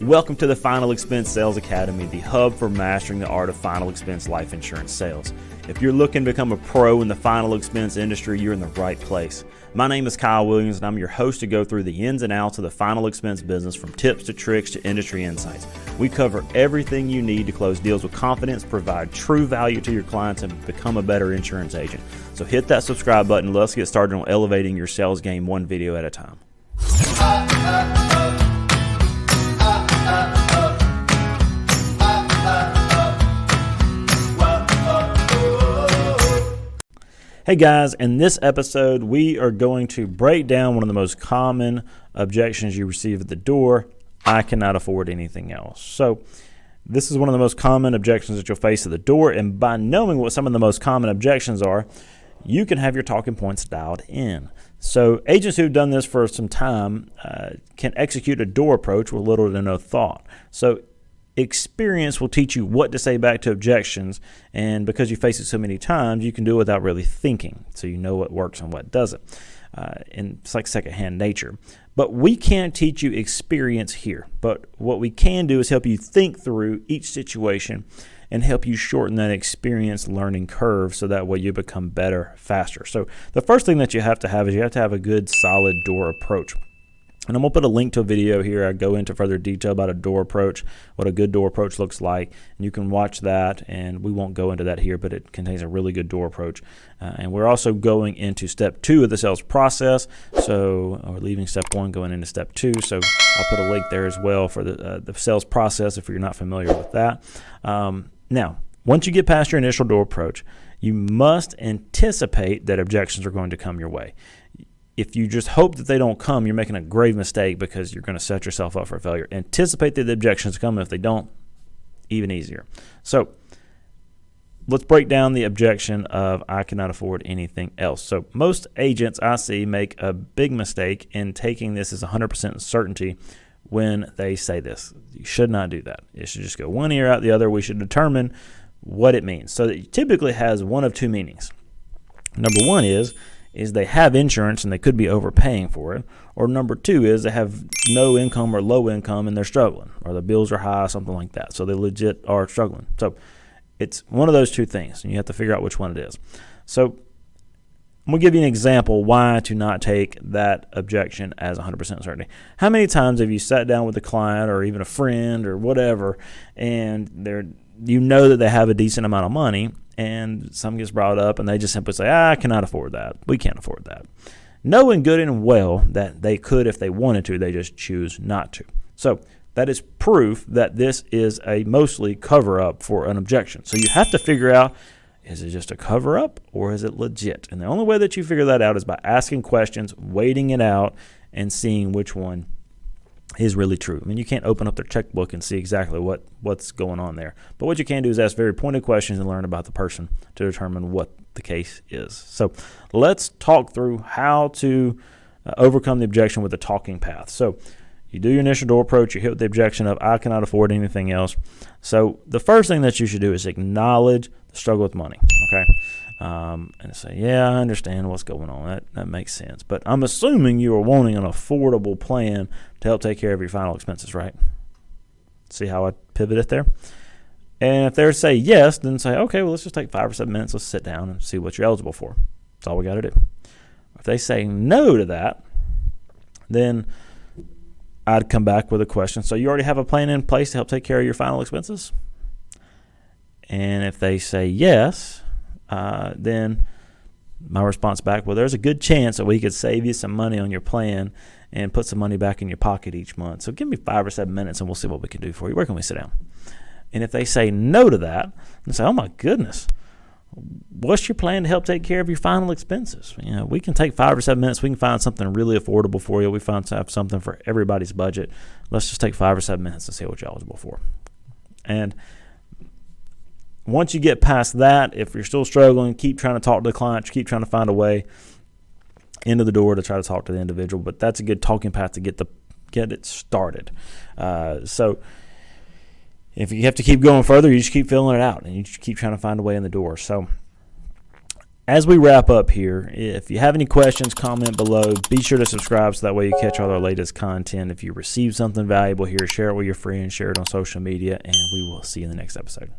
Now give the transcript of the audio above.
Welcome to the Final Expense Sales Academy, the hub for mastering the art of final expense life insurance sales. If you're looking to become a pro in the final expense industry, you're in the right place. My name is Kyle Williams, and I'm your host to go through the ins and outs of the final expense business, from tips to tricks to industry insights. We cover everything you need to close deals with confidence, provide true value to your clients, and become a better insurance agent. So hit that subscribe button. Let's get started on elevating your sales game one video at a time. Hey guys, in this episode, we are going to break down one of the most common objections you receive at the door: I cannot afford anything else. So this is one of the most common objections that you'll face at the door, and by knowing what some of the most common objections are, you can have your talking points dialed in. So agents who've done this for some time can execute a door approach with little to no thought. So experience will teach you what to say back to objections, and because you face it so many times, you can do it without really thinking, so you know what works and what doesn't. And it's like secondhand nature. But we can't teach you experience here, but what we can do is help you think through each situation and help you shorten that experience learning curve, so that way you become better faster. So the first thing that you have to have is you have to have a good solid door approach. And I'm going to put a link to a video here. I go into further detail about a door approach, what a good door approach looks like. And you can watch that, and we won't go into that here, but it contains a really good door approach. And we're also going into step 2 of the sales process. So we're leaving step 1, going into step 2. So I'll put a link there as well for the sales process if you're not familiar with that. Now, once you get past your initial door approach, you must anticipate that objections are going to come your way. If you just hope that they don't come, you're making a grave mistake, because you're going to set yourself up for failure. Anticipate that the objections come, and if they don't, even easier. So let's break down the objection of I cannot afford anything else. So most agents I see make a big mistake in taking this as 100% certainty when they say this. You should not do that. It should just go one ear out the other. We should determine what it means. So it typically has one of two meanings. Number one is they have insurance and they could be overpaying for it. Or number 2 is they have no income or low income and they're struggling, or the bills are high, something like that. So they legit are struggling. So it's one of those two things, and you have to figure out which one it is. So I'm going to give you an example why to not take that objection as 100% certainty. How many times have you sat down with a client or even a friend or whatever, and you know that they have a decent amount of money, and something gets brought up and they just simply say, I cannot afford that. We can't afford that. Knowing good and well that they could if they wanted to, they just choose not to. So that is proof that this is a mostly cover-up for an objection. So you have to figure out, is it just a cover-up or is it legit? And the only way that you figure that out is by asking questions, waiting it out, and seeing which one is really true. I mean, you can't open up their checkbook and see exactly what's going on there. But what you can do is ask very pointed questions and learn about the person to determine what the case is. So let's talk through how to overcome the objection with a talking path. So you do your initial door approach. You hit the objection of I cannot afford anything else. So the first thing that you should do is acknowledge the struggle with money. Okay. And say, yeah, I understand what's going on. That makes sense. But I'm assuming you are wanting an affordable plan to help take care of your final expenses, right? See how I pivoted there? And if they say yes, then say, okay, well, let's just take 5 or 7 minutes. Let's sit down and see what you're eligible for. That's all we got to do. If they say no to that, then I'd come back with a question. So you already have a plan in place to help take care of your final expenses? And if they say yes, then my response back, well, there's a good chance that we could save you some money on your plan and put some money back in your pocket each month. So give me 5 or 7 minutes and we'll see what we can do for you. Where can we sit down? And if they say no to that, and say, oh my goodness, what's your plan to help take care of your final expenses? You know, we can take 5 or 7 minutes. We can find something really affordable for you. We have something for everybody's budget. Let's just take 5 or 7 minutes and see what you're eligible for. And once you get past that, if you're still struggling, keep trying to talk to the client, keep trying to find a way into the door to try to talk to the individual. But that's a good talking path to get it started. So if you have to keep going further, you just keep filling it out, and you just keep trying to find a way in the door. So as we wrap up here, if you have any questions, comment below. Be sure to subscribe so that way you catch all our latest content. If you receive something valuable here, share it with your friends, share it on social media, and we will see you in the next episode.